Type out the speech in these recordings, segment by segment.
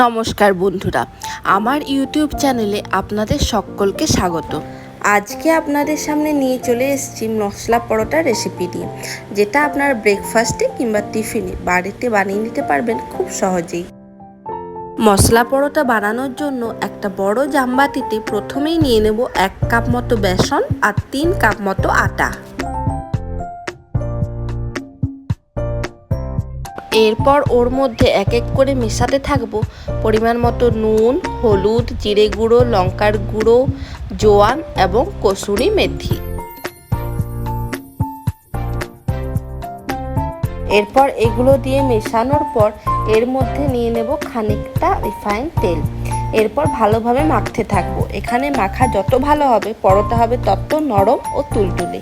নমস্কার বন্ধুরা, আমার ইউটিউব চ্যানেলে আপনাদের সকলকে স্বাগত। আজকে আপনাদের সামনে নিয়ে চলে এসেছি মশলা পরোটা রেসিপি নিয়ে, যেটা আপনার ব্রেকফাস্টে কিংবা টিফিনে বাড়িতে বানিয়ে নিতে পারবেন খুব সহজেই। মশলা পরোটা বানানোর জন্য একটা বড় জামবাটিতে প্রথমেই নিয়ে নেব 1 কাপ মতো বেসন আর 3 কাপ মতো আটা। এরপর ওর মধ্যে এক এক করে মেশাতে থাকবো পরিমাণ মতো নুন, হলুদ, জিরে গুঁড়ো, লঙ্কার গুঁড়ো, জোয়ান এবং কসুরি মেথি। এরপর এগুলো দিয়ে মেশানোর পর এর মধ্যে নিয়ে নেব খানিকটা রিফাইন তেল। এরপর ভালোভাবে মাখতে থাকবো। এখানে মাখা যত ভালো হবে পরোটা হবে তত নরম ও তুলতুলে।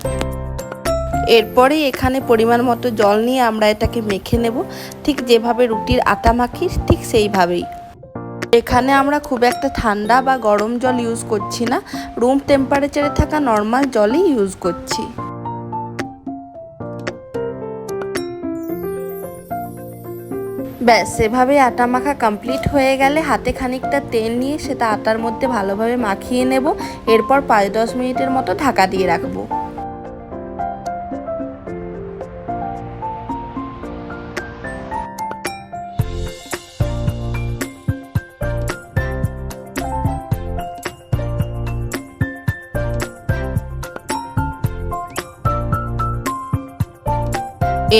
এরপরে এখানে পরিমাণ মতো জল নিয়ে আমরা এটাকে মেখে নেব, ঠিক যেভাবে রুটির আটা মাখি ঠিক সেইভাবেই। এখানে আমরা খুব একটা ঠান্ডা বা গরম জল ইউজ করছি না, রুম টেম্পারেচারে থাকা নর্মাল জলই ইউজ করছি। ব্যাস এভাবে আটা মাখা কমপ্লিট হয়ে গেলে হাতে খানিকটা তেল নিয়ে সেটা আটার মধ্যে ভালোভাবে মাখিয়ে নেব। এরপর 5-10 মিনিটের মতো ঢাকা দিয়ে রাখবো।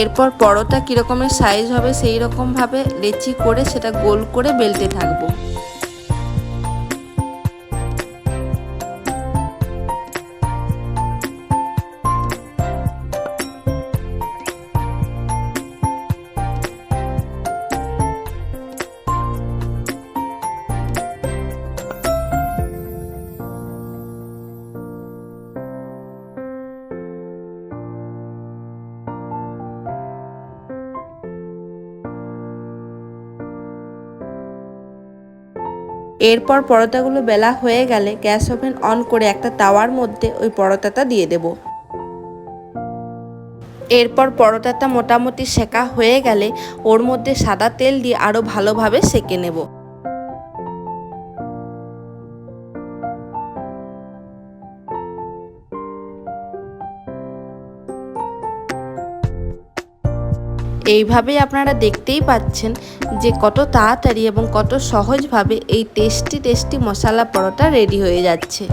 এরপর পরোটা কীরকমের সাইজ হবে সেই রকমভাবে লেচি করে সেটা গোল করে বেলতে থাকবো। এরপর পরোটাগুলো বেলা হয়ে গেলে গ্যাস ওভেন অন করে একটা তাওয়ার মধ্যে ওই পরোটাটা দিয়ে দেব। এরপর পরোটাটা মোটামুটি সেকা হয়ে গেলে ওর মধ্যে সাদা তেল দিয়ে আরও ভালোভাবে সেকে নেব। এইভাবেই আপনারা দেখতেই পাচ্ছেন যে কত তাড়াতাড়ি এবং কত সহজভাবে এই টেস্টি মশলা পরোটা রেডি হয়ে যাচ্ছে।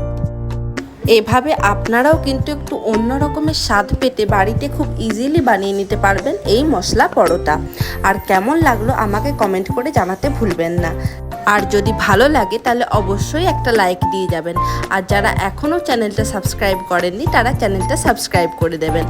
এভাবে আপনারাও কিন্তু একটু অন্য রকমের স্বাদ পেতে বাড়িতে খুব ইজিলি বানিয়ে নিতে পারবেন এই মশলা পরোটা। আর কেমন লাগলো আমাকে কমেন্ট করে জানাতে ভুলবেন না। আর যদি ভালো লাগে তাহলে অবশ্যই একটা লাইক দিয়ে যাবেন। আর যারা এখনও চ্যানেলটা সাবস্ক্রাইব করেননি তারা চ্যানেলটা সাবস্ক্রাইব করে দেবেন।